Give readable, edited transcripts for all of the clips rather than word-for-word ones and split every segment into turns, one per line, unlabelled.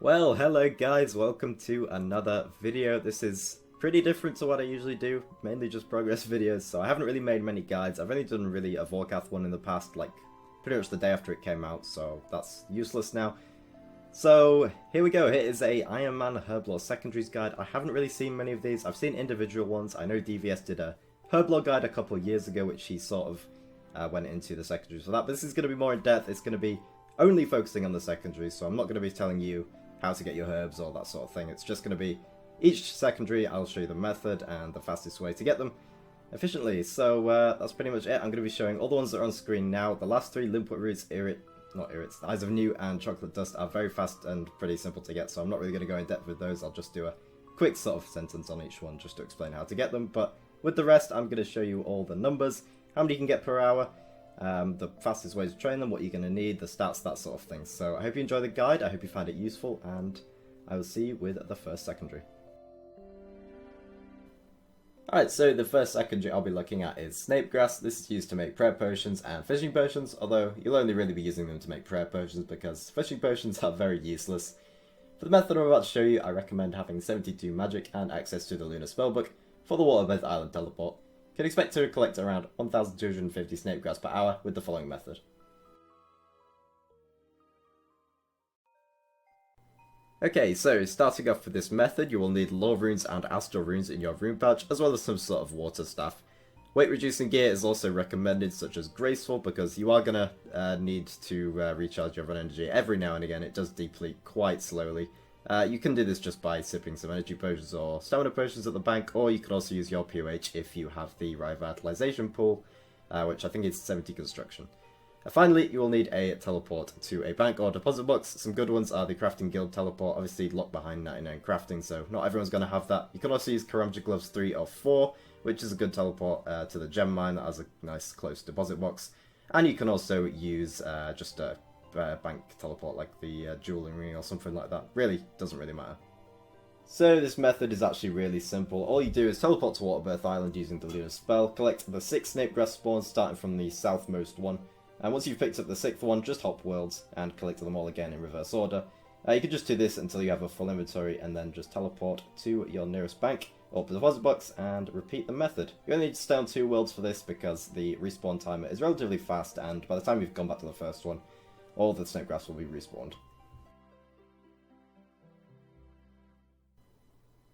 Well, hello guys, welcome to another video. This is pretty different to what I usually do, mainly just progress videos, so I haven't really made many guides. I've only done really a Vorkath one in the past, like pretty much the day after it came out, so that's useless now. So here we go, here is a Ironman Herblore Secondaries guide. I haven't really seen many of these, I've seen individual ones. I know DVS did a Herblore guide a couple of years ago, which he sort of went into the secondaries for that, but this is going to be more in depth. It's going to be only focusing on the secondaries, so I'm not going to be telling you how to get your herbs or that sort of thing. It's just going to be each secondary, I'll show you the method and the fastest way to get them efficiently. So that's pretty much it. I'm going to be showing all the ones that are on screen now. The last three, Limpwurts, Eyes of Newt and Chocolate Dust, are very fast and pretty simple to get, so I'm not really going to go in depth with those. I'll just do a quick sort of sentence on each one just to explain how to get them. But with the rest, I'm going to show you all the numbers, how many you can get per hour, the fastest way to train them, what you're going to need, the stats, that sort of thing. So I hope you enjoy the guide, I hope you find it useful, and I will see you with the first secondary. Alright, so the first secondary I'll be looking at is Snape grass. This is used to make prayer potions and fishing potions, although you'll only really be using them to make prayer potions because fishing potions are very useless. For the method I'm about to show you, I recommend having 72 magic and access to the Lunar Spellbook for the Waterbed Island teleport. You can expect to collect around 1,250 Snape grass per hour with the following method. Okay, so starting off with this method, you will need lore runes and astral runes in your rune pouch, as well as some sort of water staff. Weight reducing gear is also recommended, such as graceful, because you are going to need to recharge your run energy every now and again. It does deplete quite slowly. You can do this just by sipping some energy potions or stamina potions at the bank, or you can also use your POH if you have the revitalization pool, which I think is 70 construction. Finally, you will need a teleport to a bank or deposit box. Some good ones are the Crafting Guild teleport, obviously locked behind 99 crafting, so not everyone's going to have that. You can also use Karamja Gloves 3 or 4, which is a good teleport to the gem mine that has a nice close deposit box. And you can also use just a bank teleport like the Jewelry Ring or something like that. Really, doesn't really matter. So this method is actually really simple. All you do is teleport to Waterbirth Island using the Lunar Spell, collect the 6 Snape Grass spawns starting from the southmost one, and once you've picked up the 6th one, just hop worlds and collect them all again in reverse order. You can just do this until you have a full inventory and then just teleport to your nearest bank or deposit box and repeat the method. You only need to stay on 2 worlds for this because the respawn timer is relatively fast, and by the time you've gone back to the first one, all the Snape Grass will be respawned.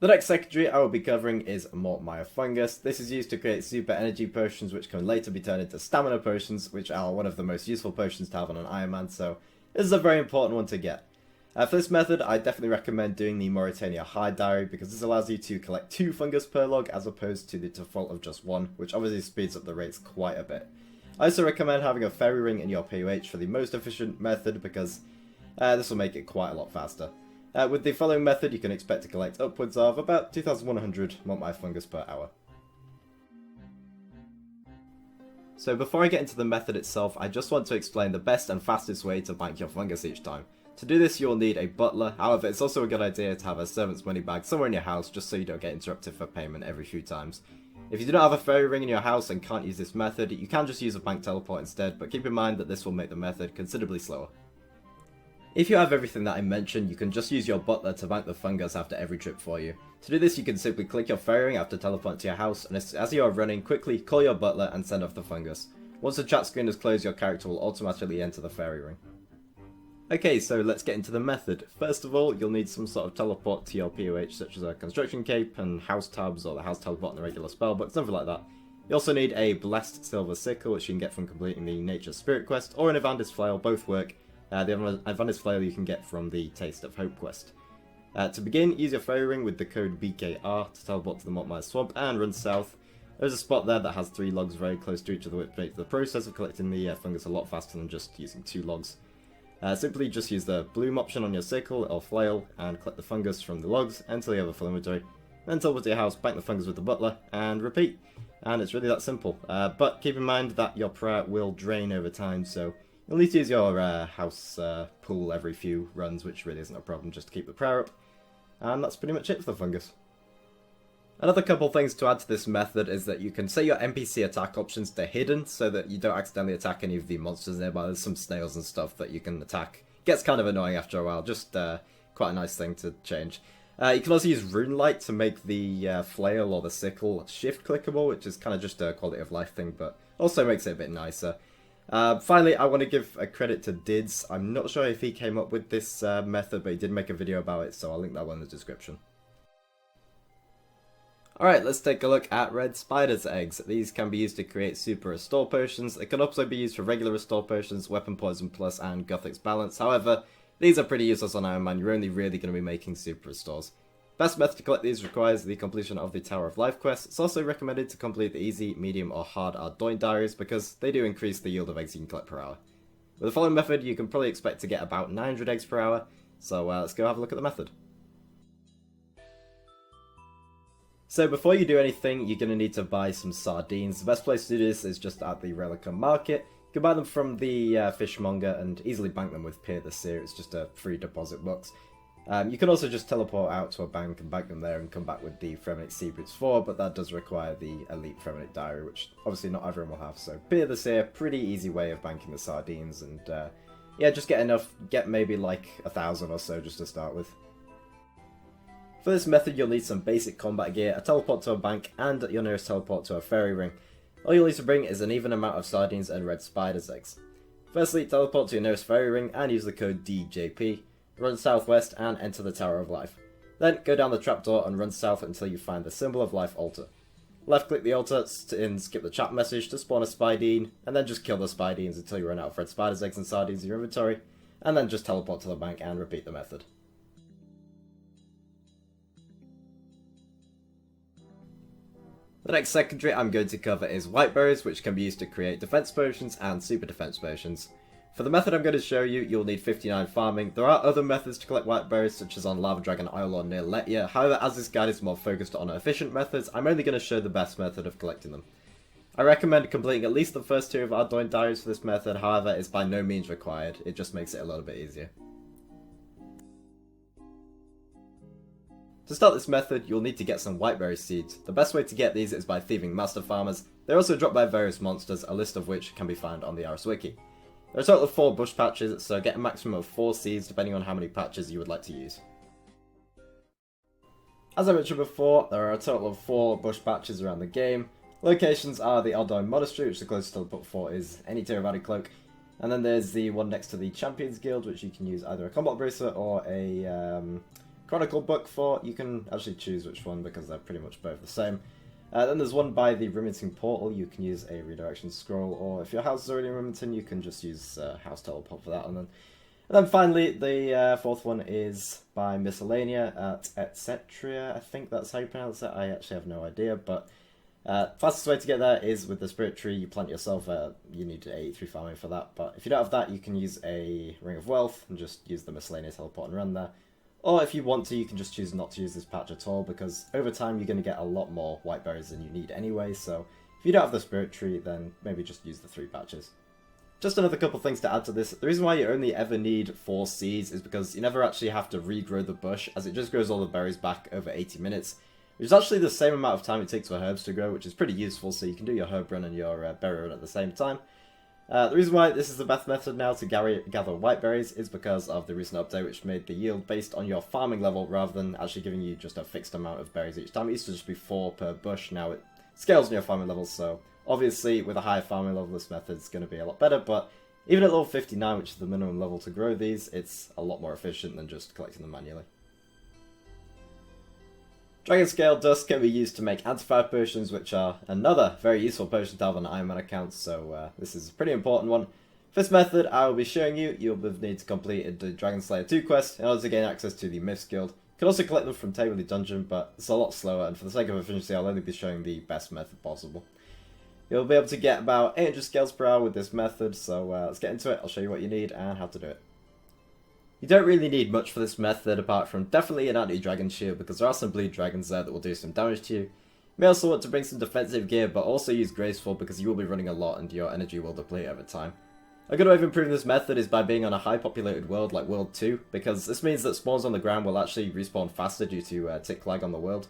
The next secondary I will be covering is Mort, myre, fungus. This is used to create super energy potions, which can later be turned into stamina potions, which are one of the most useful potions to have on an Ironman, so this is a very important one to get. For this method, I definitely recommend doing the Mauritania High Diary, because this allows you to collect 2 fungus per log as opposed to the default of just 1, which obviously speeds up the rates quite a bit. I also recommend having a fairy ring in your POH for the most efficient method, because this will make it quite a lot faster. With the following method, you can expect to collect upwards of about 2,100 Mort, myre, fungus per hour. So before I get into the method itself, I just want to explain the best and fastest way to bank your fungus each time. To do this, you'll need a butler. However, it's also a good idea to have a servant's money bag somewhere in your house, just so you don't get interrupted for payment every few times. If you do not have a fairy ring in your house and can't use this method, you can just use a bank teleport instead, but keep in mind that this will make the method considerably slower. If you have everything that I mentioned, you can just use your butler to bank the fungus after every trip for you. To do this, you can simply click your fairy ring after teleporting to your house, and as you are running, quickly call your butler and send off the fungus. Once the chat screen is closed, your character will automatically enter the fairy ring. Okay, so let's get into the method. First of all, you'll need some sort of teleport to your POH, such as a construction cape and house tabs, or the house teleport in the regular spellbook, something like that. You also need a blessed silver sickle, which you can get from completing the nature spirit quest, or an Evander's flail, both work. The Evander's flail you can get from the Taste of Hope quest. To begin, use your fairy ring with the code BKR to teleport to the Mort, myre swamp and run south. There's a spot there that has 3 logs very close to each other, which makes the process of collecting the fungus a lot faster than just using 2 logs. Simply just use the bloom option on your sickle or flail and collect the fungus from the logs until you have a full inventory. Then teleport to your house, bank the fungus with the butler, and repeat. And it's really that simple. But keep in mind that your prayer will drain over time, so you'll need to use your house pool every few runs, which really isn't a problem, just to keep the prayer up. And that's pretty much it for the fungus. Another couple things to add to this method is that you can set your NPC attack options to hidden so that you don't accidentally attack any of the monsters nearby. There's some snails and stuff that you can attack. Gets kind of annoying after a while, just quite a nice thing to change. You can also use Rune Light to make the flail or the sickle shift clickable, which is kind of just a quality of life thing, but also makes it a bit nicer. Finally, I want to give a credit to Dids. I'm not sure if he came up with this method, but he did make a video about it, so I'll link that one in the description. Alright, let's take a look at red spider's eggs. These can be used to create super restore potions. They can also be used for regular restore potions, weapon poison plus, and Gothic's balance. However, these are pretty useless on Ironman. You're only really going to be making super restores. Best method to collect these requires the completion of the Tower of Life quest. It's also recommended to complete the easy, medium, or hard Ardougne diaries because they do increase the yield of eggs you can collect per hour. With the following method, you can probably expect to get about 900 eggs per hour, so let's go have a look at the method. So before you do anything, you're going to need to buy some sardines. The best place to do this is just at the Relica Market. You can buy them from the fishmonger and easily bank them with Pier the Seer. It's just a free deposit box. You can also just teleport out to a bank and bank them there and come back with the Fremennik Sea Boots 4, but that does require the Elite Fremennik Diary, which obviously not everyone will have. So Pier the Seer, pretty easy way of banking the sardines, and yeah, just get enough, get maybe like 1,000 or so just to start with. For this method, you'll need some basic combat gear, a teleport to a bank, and your nearest teleport to a fairy ring. All you'll need to bring is an even amount of sardines and red spider's eggs. Firstly, teleport to your nearest fairy ring and use the code DJP. Run southwest and enter the Tower of Life. Then go down the trapdoor and run south until you find the Symbol of Life altar. Left click the altar and skip the chat message to spawn a Spidine, and then just kill the Spidines until you run out of red spider's eggs and sardines in your inventory, and then just teleport to the bank and repeat the method. The next secondary I'm going to cover is white berries, which can be used to create defense potions and super defense potions. For the method I'm going to show you, you'll need 59 farming. There are other methods to collect white berries, such as on Lava Dragon Isle or near Letya. However, as this guide is more focused on efficient methods, I'm only going to show the best method of collecting them. I recommend completing at least the first 2 of Ardougne diaries for this method, however, it's by no means required. It just makes it a little bit easier. To start this method, you'll need to get some whiteberry seeds. The best way to get these is by thieving master farmers. They're also dropped by various monsters, a list of which can be found on the RS Wiki. There are a total of 4 bush patches, so get a maximum of 4 seeds depending on how many patches you would like to use. As I mentioned before, there are a total of 4 bush patches around the game. Locations are the Ardougne Monastery, which the closest teleport for is any tier of added cloak, and then there's the one next to the Champions Guild, which you can use either a combat bracelet or a Chronicle book for. You can actually choose which one because they're pretty much both the same. Then there's one by the Rimington Portal. You can use a redirection scroll, or if your house is already in Rimington, you can just use house teleport for that. And then finally, the 4th one is by Miscellanea at Etcetria. I think that's how you pronounce it. I actually have no idea, but fastest way to get there is with the Spirit Tree. You plant yourself. You need 83 farming for that, but if you don't have that, you can use a Ring of Wealth and just use the Miscellanea teleport and run there. Or if you want to, you can just choose not to use this patch at all, because over time you're going to get a lot more white berries than you need anyway, so if you don't have the Spirit Tree, then maybe just use the 3 patches. Just another couple things to add to this. The reason why you only ever need 4 seeds is because you never actually have to regrow the bush, as it just grows all the berries back over 80 minutes, which is actually the same amount of time it takes for herbs to grow, which is pretty useful, so you can do your herb run and your berry run at the same time. The reason why this is the best method now to gather white berries is because of the recent update, which made the yield based on your farming level rather than actually giving you just a fixed amount of berries each time. It used to just be 4 per bush. Now it scales on your farming level, so obviously with a higher farming level this method is going to be a lot better, but even at level 59, which is the minimum level to grow these, it's a lot more efficient than just collecting them manually. Dragon Scale Dust can be used to make anti-fire potions, which are another very useful potion to have on Ironman accounts, so this is a pretty important one. For this method I will be showing you, you'll need to complete the Dragon Slayer 2 quest in order to gain access to the Myths Guild. You can also collect them from Taberley Dungeon, but it's a lot slower, and for the sake of efficiency I'll only be showing the best method possible. You'll be able to get about 800 scales per hour with this method, so let's get into it. I'll show you what you need and how to do it. You don't really need much for this method apart from definitely an anti-dragon shield, because there are some bleed dragons there that will do some damage to you. You may also want to bring some defensive gear, but also use Graceful because you will be running a lot and your energy will deplete over time. A good way of improving this method is by being on a high populated world like World 2, because this means that spawns on the ground will actually respawn faster due to tick lag on the world.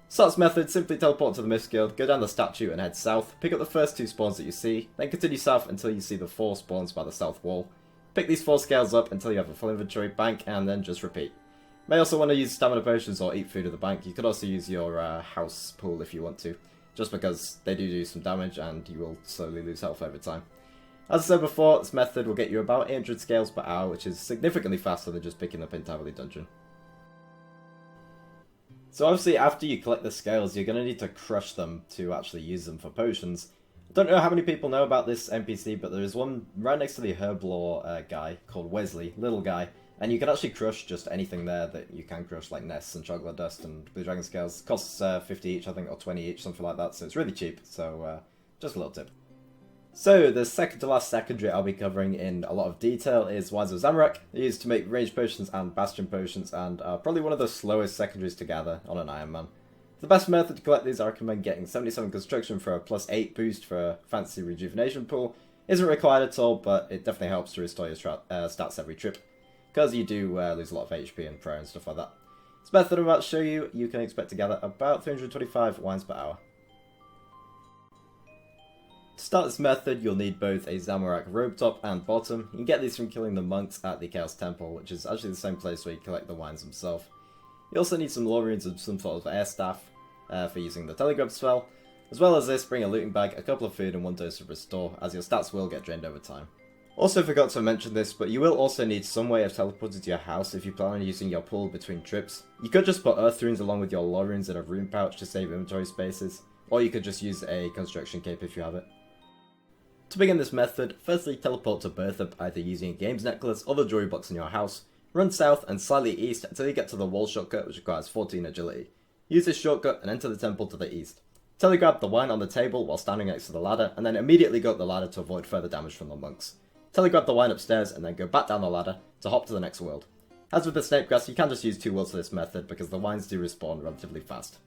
Start this method, simply teleport to the Myths Guild, go down the statue and head south, pick up the first 2 spawns that you see, then continue south until you see the 4 spawns by the south wall. Pick these 4 scales up until you have a full inventory bank, and then just repeat. May also want to use stamina potions or eat food at the bank. You could also use your house pool if you want to, just because they do some damage and you will slowly lose health over time. As I said before, this method will get you about 800 scales per hour, which is significantly faster than just picking up entirely dungeon. So obviously after you collect the scales, you're going to need to crush them to actually use them for potions. I don't know how many people know about this NPC, but there is one right next to the Herblore guy called Wesley, little guy, and you can actually crush just anything there that you can crush, like nests and chocolate dust and blue dragon scales. It costs 50 each, I think, or 20 each, something like that, so it's really cheap, so just a little tip. So, the second to last secondary I'll be covering in a lot of detail is Wines of Zamorak. They're used to make rage potions and bastion potions, and are probably one of the slowest secondaries to gather on an Ironman. The best method to collect these, I recommend getting 77 construction for a +8 boost for a fancy rejuvenation pool. Isn't required at all, but it definitely helps to restore your stats every trip, because you do lose a lot of HP and prayer and stuff like that. This method I'm about to show you, you can expect to gather about 325 wines per hour. To start this method, you'll need both a zamorak robe top and bottom. You can get these from killing the monks at the Chaos Temple, which is actually the same place where you collect the wines themselves. You also need some law runes and some sort of air staff for using the telegraph spell. As well as this, bring a looting bag, a couple of food and 1 dose of restore, as your stats will get drained over time. Also forgot to mention this, but you will also need some way of teleporting to your house if you plan on using your pool between trips. You could just put earth runes along with your law runes in a rune pouch to save inventory spaces, or you could just use a construction cape if you have it. To begin this method, firstly teleport to Bertha either using a games necklace or the jewelry box in your house. Run south and slightly east until you get to the wall shortcut, which requires 14 agility. Use this shortcut and enter the temple to the east. Telegrab the wine on the table while standing next to the ladder, and then immediately go up the ladder to avoid further damage from the monks. Telegrab the wine upstairs and then go back down the ladder to hop to the next world. As with the Snape grass, you can just use 2 worlds for this method because the wines do respawn relatively fast.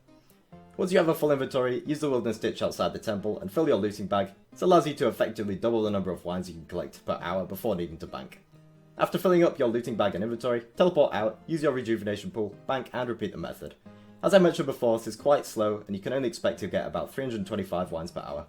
Once you have a full inventory, use the wilderness ditch outside the temple and fill your looting bag. This allows you to effectively double the number of wines you can collect per hour before needing to bank. After filling up your looting bag and inventory, teleport out, use your rejuvenation pool, bank and repeat the method. As I mentioned before, this is quite slow and you can only expect to get about 325 wines per hour.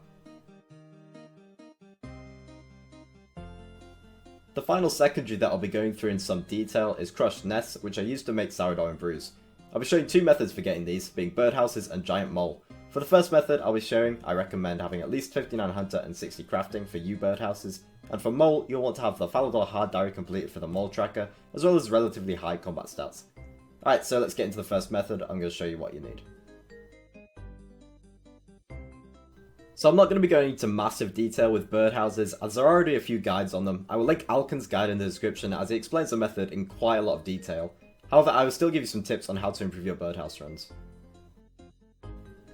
The final secondary that I'll be going through in some detail is crushed nests, which are used to make sourdough and brews. I'll be showing 2 methods for getting these, being birdhouses and giant mole. For the first method I'll be showing, I recommend having at least 59 hunter and 60 crafting for you birdhouses, and for mole you'll want to have the Falador hard diary completed for the mole tracker, as well as relatively high combat stats. Alright, so let's get into the first method. I'm going to show you what you need. So I'm not going to be going into massive detail with birdhouses, as there are already a few guides on them. I will link Alkin's guide in the description as he explains the method in quite a lot of detail. However, I will still give you some tips on how to improve your birdhouse runs.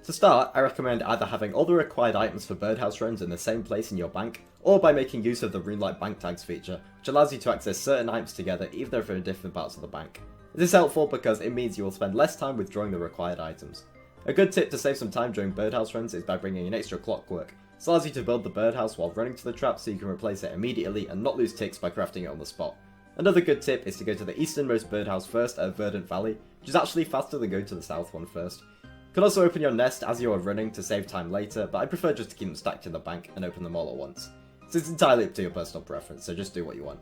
To start, I recommend either having all the required items for birdhouse runs in the same place in your bank, or by making use of the Runelight Bank Tags feature, which allows you to access certain items together even if they're in different parts of the bank. This is helpful because it means you will spend less time withdrawing the required items. A good tip to save some time during birdhouse runs is by bringing an extra clockwork. This allows you to build the birdhouse while running to the trap so you can replace it immediately and not lose ticks by crafting it on the spot. Another good tip is to go to the easternmost birdhouse first at Verdant Valley, which is actually faster than going to the south one first. You can also open your nest as you are running to save time later, but I prefer just to keep them stacked in the bank and open them all at once. So it's entirely up to your personal preference, so just do what you want.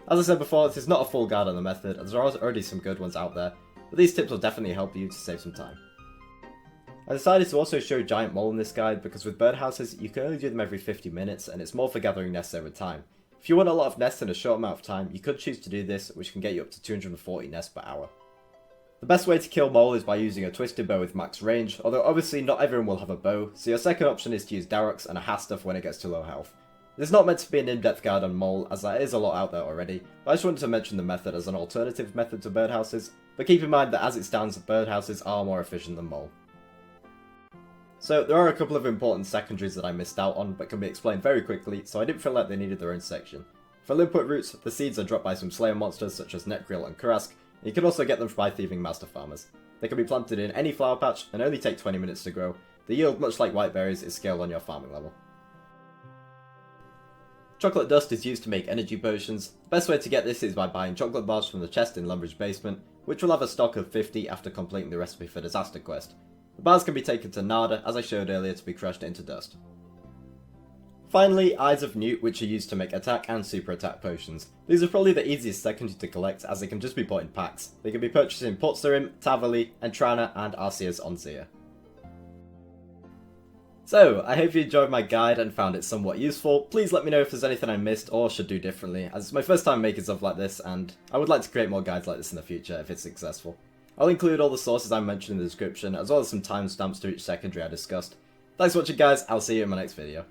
As I said before, this is not a full guide on the method, as there are already some good ones out there, but these tips will definitely help you to save some time. I decided to also show giant mole in this guide because with birdhouses you can only do them every 50 minutes and it's more for gathering nests over time. If you want a lot of nests in a short amount of time, you could choose to do this, which can get you up to 240 nests per hour. The best way to kill mole is by using a twisted bow with max range, although obviously not everyone will have a bow, so your second option is to use Darox and a Hastaff when it gets to low health. This is not meant to be an in-depth guide on mole, as there is a lot out there already, but I just wanted to mention the method as an alternative method to birdhouses, but keep in mind that as it stands, birdhouses are more efficient than mole. So there are a couple of important secondaries that I missed out on, but can be explained very quickly, so I didn't feel like they needed their own section. For Limpwurt roots, the seeds are dropped by some slayer monsters such as Netgrill and Kurask, and you can also get them by thieving master farmers. They can be planted in any flower patch and only take 20 minutes to grow. The yield, much like white berries, is scaled on your farming level. Chocolate dust is used to make energy potions. The best way to get this is by buying chocolate bars from the chest in Lumbridge Basement, which will have a stock of 50 after completing the recipe for Disaster Quest. The bars can be taken to Nada, as I showed earlier, to be crushed into dust. Finally, Eyes of Newt, which are used to make attack and super attack potions. These are probably the easiest secondary to collect as they can just be bought in packs. They can be purchased in Portsterim, Tavali, Entrana and Arceus Onzia. So, I hope you enjoyed my guide and found it somewhat useful. Please let me know if there's anything I missed or should do differently, as it's my first time making stuff like this and I would like to create more guides like this in the future if it's successful. I'll include all the sources I mentioned in the description, as well as some timestamps to each secondary I discussed. Thanks for watching guys, I'll see you in my next video.